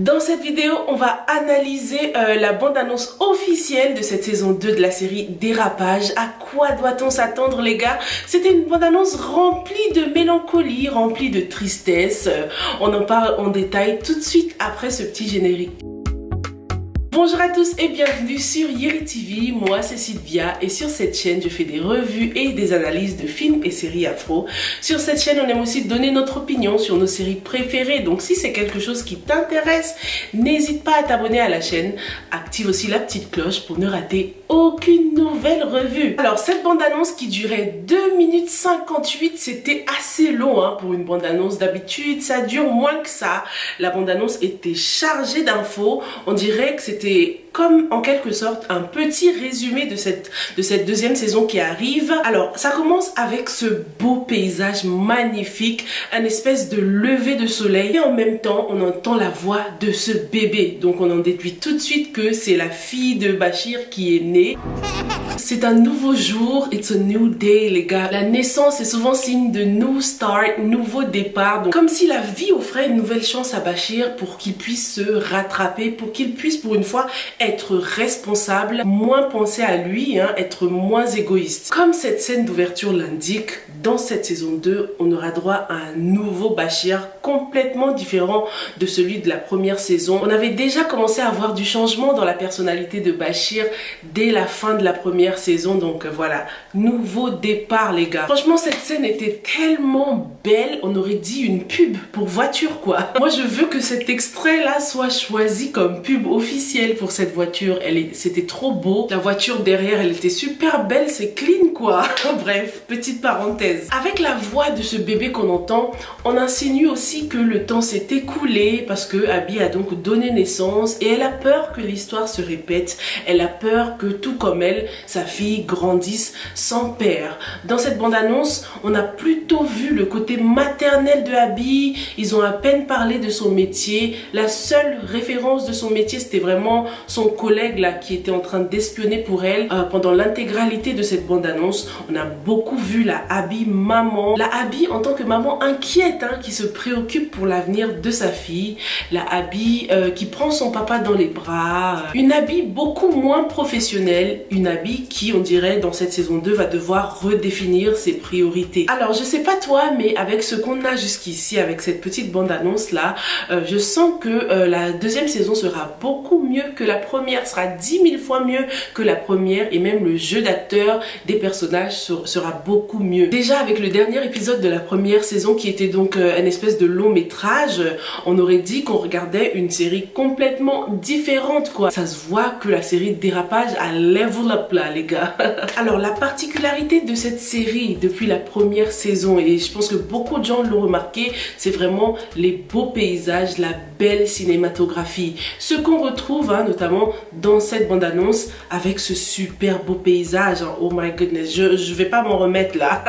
Dans cette vidéo, on va analyser la bande-annonce officielle de cette saison 2 de la série Dérapage. À quoi doit-on s'attendre, les gars? C'était une bande-annonce remplie de mélancolie, remplie de tristesse. On en parle en détail tout de suite après ce petit générique. Bonjour à tous et bienvenue sur Yeri TV, moi c'est Sylvia et sur cette chaîne je fais des revues et des analyses de films et séries afro. Sur cette chaîne on aime aussi donner notre opinion sur nos séries préférées, donc si c'est quelque chose qui t'intéresse, n'hésite pas à t'abonner à la chaîne, active aussi la petite cloche pour ne rater aucune nouvelle revue. Alors cette bande-annonce qui durait 2 minutes 58, c'était assez long pour une bande-annonce. D'habitude ça dure moins que ça. La bande-annonce était chargée d'infos, on dirait que c'était comme en quelque sorte un petit résumé de cette deuxième saison qui arrive. Alors ça commence avec ce beau paysage magnifique, un espèce de lever de soleil et en même temps on entend la voix de ce bébé, donc on en déduit tout de suite que c'est la fille de Bachir qui est née. C'est un nouveau jour, it's a new day les gars. La naissance est souvent signe de new start, nouveau départ. Donc comme si la vie offrait une nouvelle chance à Bachir pour qu'il puisse se rattraper, pour qu'il puisse pour une fois être responsable, moins penser à lui, être moins égoïste. Comme cette scène d'ouverture l'indique, dans cette saison 2, on aura droit à un nouveau Bachir complètement différent de celui de la première saison. On avait déjà commencé à voir du changement dans la personnalité de Bachir dès la fin de la première saison, donc voilà, nouveau départ les gars. Franchement cette scène était tellement belle, on aurait dit une pub pour voiture quoi. Moi je veux que cet extrait là soit choisi comme pub officielle pour cette voiture, c'était trop beau. La voiture derrière elle était super belle, c'est clean quoi. Bref, petite parenthèse. Avec la voix de ce bébé qu'on entend, on insinue aussi que le temps s'est écoulé parce que Abby a donc donné naissance et elle a peur que l'histoire se répète, elle a peur que tout comme elle, sa fille grandisse sans père. Dans cette bande-annonce, on a plutôt vu le côté maternel de Abby, ils ont à peine parlé de son métier, la seule référence de son métier c'était vraiment son collègue là qui était en train d'espionner pour elle. Pendant l'intégralité de cette bande-annonce, on a beaucoup vu la Abby maman, la Abby en tant que maman inquiète qui se préoccupe pour l'avenir de sa fille, la Abby qui prend son papa dans les bras, une Abby beaucoup moins professionnelle, une Abby qui on dirait dans cette saison 2 va devoir redéfinir ses priorités. Alors je sais pas toi mais avec ce qu'on a jusqu'ici, avec cette petite bande-annonce là, je sens que la deuxième saison sera beaucoup mieux que la première, sera 10 000 fois mieux que la première et même le jeu d'acteur des personnages sera beaucoup mieux. Déjà avec le dernier épisode de la première saison qui était donc une espèce de long métrage, on aurait dit qu'on regardait une série complètement différente quoi. Ça se voit que la série Dérapage a level up là les gars. Alors la particularité de cette série depuis la première saison, et je pense que beaucoup de gens l'ont remarqué, c'est vraiment les beaux paysages, la belle cinématographie. Ce qu'on retrouve notamment dans cette bande-annonce avec ce super beau paysage. Oh my goodness, je vais pas m'en remettre là.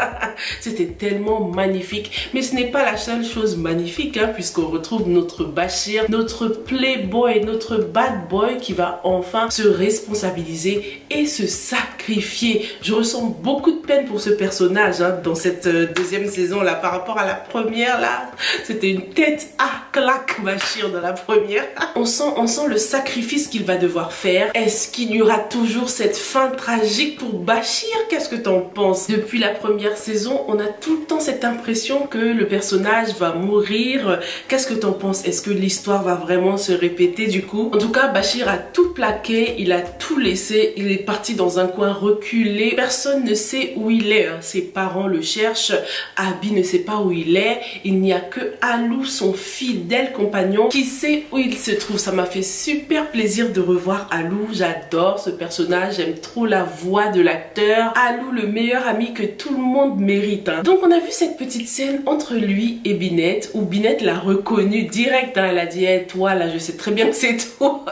C'était tellement magnifique. Mais ce n'est pas la seule chose magnifique puisqu'on retrouve notre Bachir, notre playboy, notre bad boy qui va enfin se responsabiliser et se sacrifier. Je ressens beaucoup de peine pour ce personnage dans cette deuxième saison là par rapport à la première là. C'était une tête à claque Bachir dans la première. On sent le sacrifice qu'il va devoir faire. Est-ce qu'il y aura toujours cette fin tragique pour Bachir? Qu'est-ce que t'en penses? Depuis la première saison, on a tout le temps cette impression que le personnage va mourir. Qu'est-ce que t'en penses? Est-ce que l'histoire va vraiment se répéter du coup? En tout cas, Bachir a tout plaqué, il a tout laissé, il est parti dans un coin reculé. Personne ne sait où il est. Ses parents le cherchent, Abby ne sait pas où il est. Il n'y a que Alou, son fidèle compagnon, qui sait où il se trouve. Ça m'a fait super plaisir de revoir Alou, j'adore ce personnage, j'aime trop la voix de l'acteur. Alou, le meilleur ami que tout le monde mérite. Donc on a vu cette petite scène entre lui et Binette, où Binette l'a reconnu direct, elle a dit hey, toi là je sais très bien que c'est toi.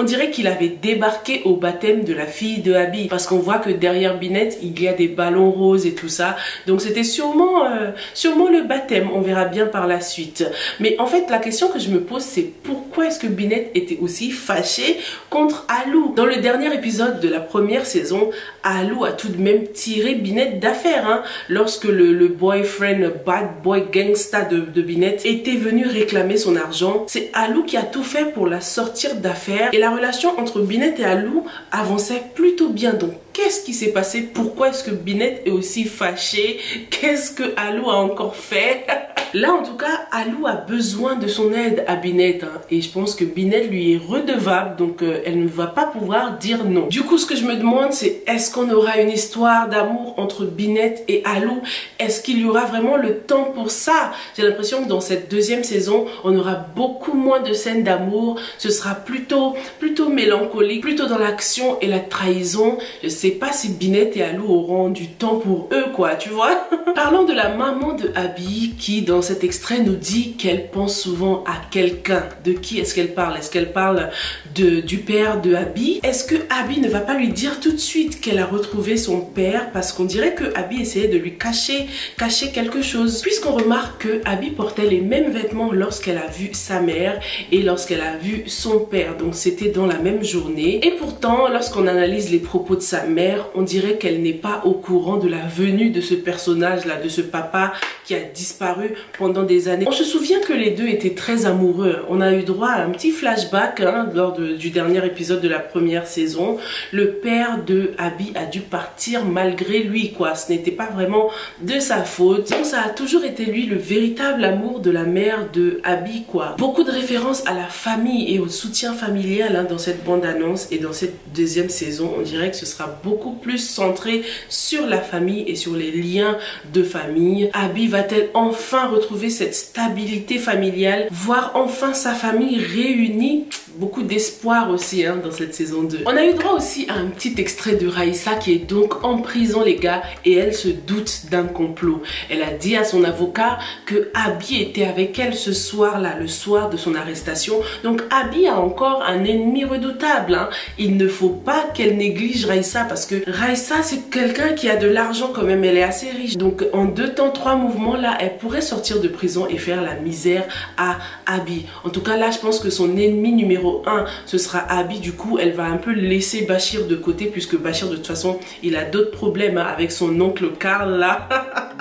On dirait qu'il avait débarqué au baptême de la fille de Abby, parce qu'on voit que derrière Binette, il y a des ballons roses et tout ça. Donc c'était sûrement le baptême, on verra bien par la suite. Mais en fait, la question que je me pose, c'est pourquoi est-ce que Binette était aussi fâchée contre Alou? Dans le dernier épisode de la première saison, Alou a tout de même tiré Binette d'affaire, hein, lorsque le boyfriend, bad boy gangsta de Binette était venu réclamer son argent. C'est Alou qui a tout fait pour la sortir d'affaire et la relation entre Binette et Alou avançait plutôt bien. Donc qu'est-ce qui s'est passé? Pourquoi est-ce que Binette est aussi fâchée? Qu'est-ce que Alou a encore fait? Là en tout cas, Alou a besoin de son aide à Binette, hein, et je pense que Binette lui est redevable, donc elle ne va pas pouvoir dire non. Du coup, ce que je me demande, c'est est-ce qu'on aura une histoire d'amour entre Binette et Alou? Est-ce qu'il y aura vraiment le temps pour ça? J'ai l'impression que dans cette deuxième saison, on aura beaucoup moins de scènes d'amour. Ce sera plutôt mélancolique, plutôt dans l'action et la trahison. Je sais pas si Binette et Alou auront du temps pour eux, quoi, tu vois. Parlons de la maman de Abby qui, dans cet extrait, nous dit qu'elle pense souvent à quelqu'un. De qui est-ce qu'elle parle? Est-ce qu'elle parle du père de Abby? Est-ce que Abby ne va pas lui dire tout de suite qu'elle a retrouvé son père? Parce qu'on dirait que Abby essayait de lui cacher quelque chose. Puisqu'on remarque que Abby portait les mêmes vêtements lorsqu'elle a vu sa mère et lorsqu'elle a vu son père. Donc c'était dans la même journée. Et pourtant, lorsqu'on analyse les propos de sa mère, on dirait qu'elle n'est pas au courant de la venue de ce personnage-là, de ce papa qui a disparu pendant des années. On se souvient que les deux étaient très amoureux. On a eu droit à un petit flashback, hein, lors du dernier épisode de la première saison. Le père de Abby a dû partir malgré lui, quoi. Ce n'était pas vraiment de sa faute. Donc ça a toujours été lui le véritable amour de la mère de Abby, quoi. Beaucoup de références à la famille et au soutien familial, hein, dans cette bande-annonce et dans cette deuxième saison. On dirait que ce sera beaucoup plus centré sur la famille et sur les liens de famille. Abby va-t-elle enfin retrouver cette stabilité familiale, voir enfin sa famille réunie? Beaucoup d'espoir aussi, hein, dans cette saison 2. On a eu droit aussi à un petit extrait de Raissa qui est donc en prison, les gars, et elle se doute d'un complot. Elle a dit à son avocat que Abby était avec elle ce soir-là, le soir de son arrestation. Donc Abby a encore un ennemi redoutable, hein. Il ne faut pas qu'elle néglige Raissa, parce que Raissa, c'est quelqu'un qui a de l'argent quand même, elle est assez riche. Donc en 2 temps 3 mouvements là, elle pourrait sortir de prison et faire la misère à Abby. En tout cas là, je pense que son ennemi numéro 1, ce sera Abby. Du coup, elle va un peu laisser Bashir de côté, puisque Bashir de toute façon, il a d'autres problèmes, hein, avec son oncle Carl là.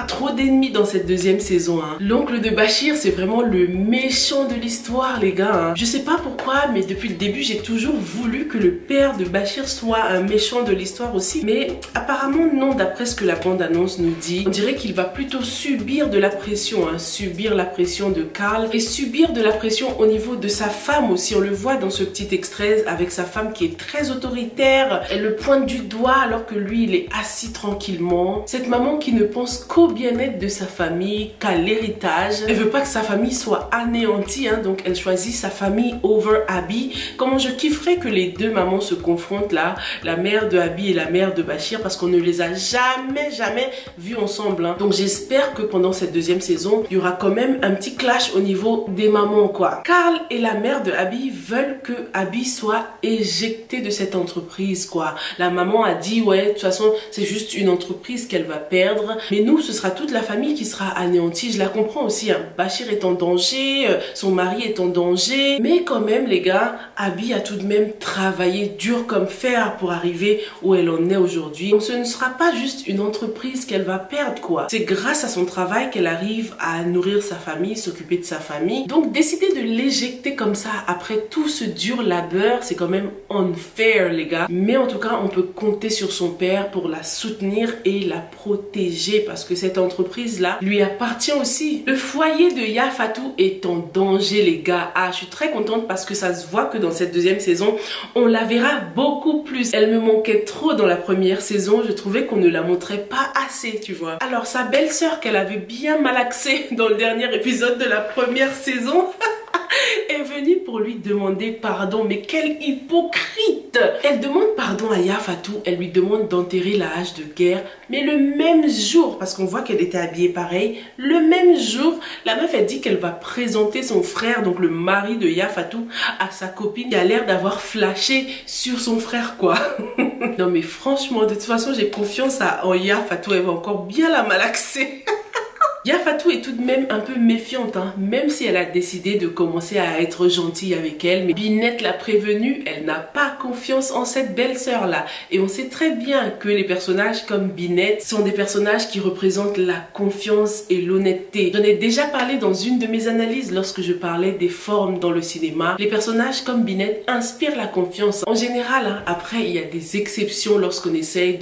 Trop d'ennemis dans cette deuxième saison, hein. L'oncle de Bashir, c'est vraiment le méchant de l'histoire, les gars, hein. Je sais pas pourquoi, mais depuis le début, j'ai toujours voulu que le père de Bashir soit un méchant de l'histoire aussi. Mais apparemment non, d'après ce que la bande-annonce nous dit. On dirait qu'il va plutôt subir de la pression, hein, subir la pression de Carl et subir de la pression au niveau de sa femme aussi. On le voit dans ce petit extrait avec sa femme qui est très autoritaire. Elle le pointe du doigt alors que lui, il est assis tranquillement. Cette maman qui ne pense qu'au bien-être de sa famille, qu'à l'héritage. Elle veut pas que sa famille soit anéantie, hein, donc elle choisit sa famille over Abby. Comment je kifferais que les deux mamans se confrontent là, la mère de Abby et la mère de Bashir, parce qu'on ne les a jamais vues ensemble, hein. Donc j'espère que pendant cette deuxième saison, il y aura quand même un petit clash au niveau des mamans, quoi. Carl et la mère de Abby veulent que Abby soit éjectée de cette entreprise, quoi. La maman a dit ouais, de toute façon c'est juste une entreprise qu'elle va perdre, mais nous ce sera toute la famille qui sera anéantie. Je la comprends aussi, hein. Bashir est en danger, son mari est en danger, mais quand même les gars, Abby a tout de même travaillé dur comme fer pour arriver où elle en est aujourd'hui. Donc ce ne sera pas juste une entreprise qu'elle va perdre, quoi. C'est grâce à son travail qu'elle arrive à nourrir sa famille, s'occuper de sa famille. Donc décider de l'éjecter comme ça après tout ce dur labeur, c'est quand même unfair, les gars. Mais en tout cas, on peut compter sur son père pour la soutenir et la protéger, parce que cette entreprise-là lui appartient aussi. Le foyer de Yafatou est en danger, les gars. Ah, je suis très contente parce que ça se voit que dans cette deuxième saison, on la verra beaucoup plus. Elle me manquait trop dans la première saison. Je trouvais qu'on ne la montrait pas assez, tu vois. Alors, sa belle-sœur qu'elle avait bien malaxée dans le dernier épisode de la première saison est venue pour lui demander pardon. Mais quelle hypocrite! vite. Elle demande pardon à Yafatou, elle lui demande d'enterrer la hache de guerre, mais le même jour, parce qu'on voit qu'elle était habillée pareil, le même jour, la meuf elle dit qu'elle va présenter son frère, donc le mari de Yafatou, à sa copine qui a l'air d'avoir flashé sur son frère quoi. Non mais franchement, de toute façon j'ai confiance en Yafatou, elle va encore bien la malaxer. Yafatou est tout de même un peu méfiante, hein, même si elle a décidé de commencer à être gentille avec elle. Mais Binette l'a prévenue, elle n'a pas confiance en cette belle-sœur là. Et on sait très bien que les personnages comme Binette sont des personnages qui représentent la confiance et l'honnêteté. J'en ai déjà parlé dans une de mes analyses lorsque je parlais des formes dans le cinéma. Les personnages comme Binette inspirent la confiance. En général, hein, après il y a des exceptions lorsqu'on essaye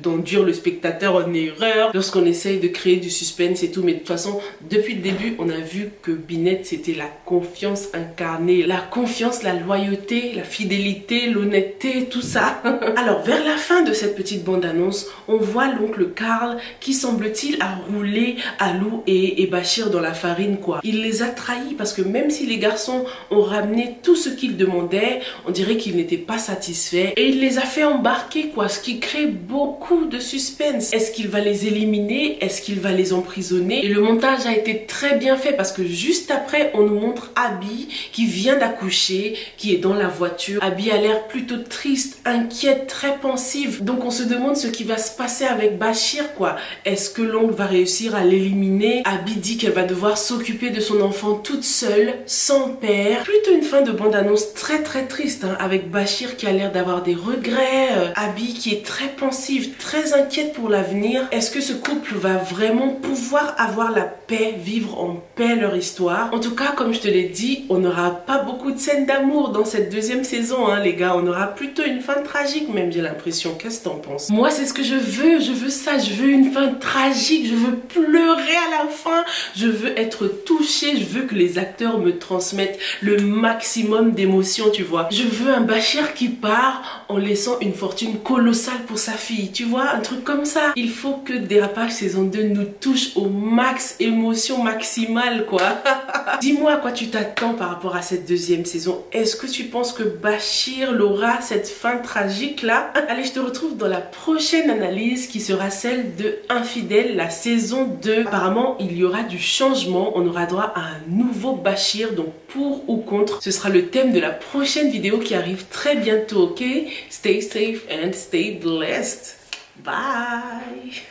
d'enduire le spectateur en erreur, lorsqu'on essaye de créer du suspense et tout. Mais de toute façon, depuis le début, on a vu que Binette, c'était la confiance incarnée. La confiance, la loyauté, la fidélité, l'honnêteté, tout ça. Alors, vers la fin de cette petite bande-annonce, on voit l'oncle Karl qui, semble-t-il, a roulé Alou et Bachir dans la farine, quoi. Il les a trahis parce que même si les garçons ont ramené tout ce qu'ils demandaient, on dirait qu'ils n'étaient pas satisfaits. Et il les a fait embarquer, quoi, ce qui crée beaucoup de suspense. Est-ce qu'il va les éliminer? Est-ce qu'il va les emprisonner? Et le montage a été très bien fait parce que juste après, on nous montre Abby qui vient d'accoucher, qui est dans la voiture. Abby a l'air plutôt triste, inquiète, très pensive. Donc on se demande ce qui va se passer avec Bachir, quoi. Est-ce que l'oncle va réussir à l'éliminer? Abby dit qu'elle va devoir s'occuper de son enfant toute seule, sans père. Plutôt une fin de bande-annonce très triste, hein, avec Bachir qui a l'air d'avoir des regrets. Abby qui est très pensive, très inquiète pour l'avenir. Est-ce que ce couple va vraiment pouvoir avoir la paix, vivre en paix leur histoire? En tout cas, comme je te l'ai dit, on n'aura pas beaucoup de scènes d'amour dans cette deuxième saison, hein, les gars. On aura plutôt une fin tragique, même, j'ai l'impression. Qu'est-ce que t'en penses? Moi, c'est ce que je veux ça, je veux une fin tragique, je veux pleurer à la fin, je veux être touchée, je veux que les acteurs me transmettent le maximum d'émotions, tu vois. Je veux un Bachir qui part en laissant une fortune colossale pour sa fille, tu vois, un truc comme ça. Il faut que Dérapage saison 2 nous touche au max, émotion maximale quoi. Dis-moi à quoi tu t'attends par rapport à cette deuxième saison. Est-ce que tu penses que Bachir l'aura, cette fin tragique là? Allez, je te retrouve dans la prochaine analyse qui sera celle de Infidèle, la saison 2. Apparemment il y aura du changement, on aura droit à un nouveau Bachir, donc pour ou contre, ce sera le thème de la prochaine vidéo qui arrive très bientôt, ok? Stay safe and stay blessed. Bye.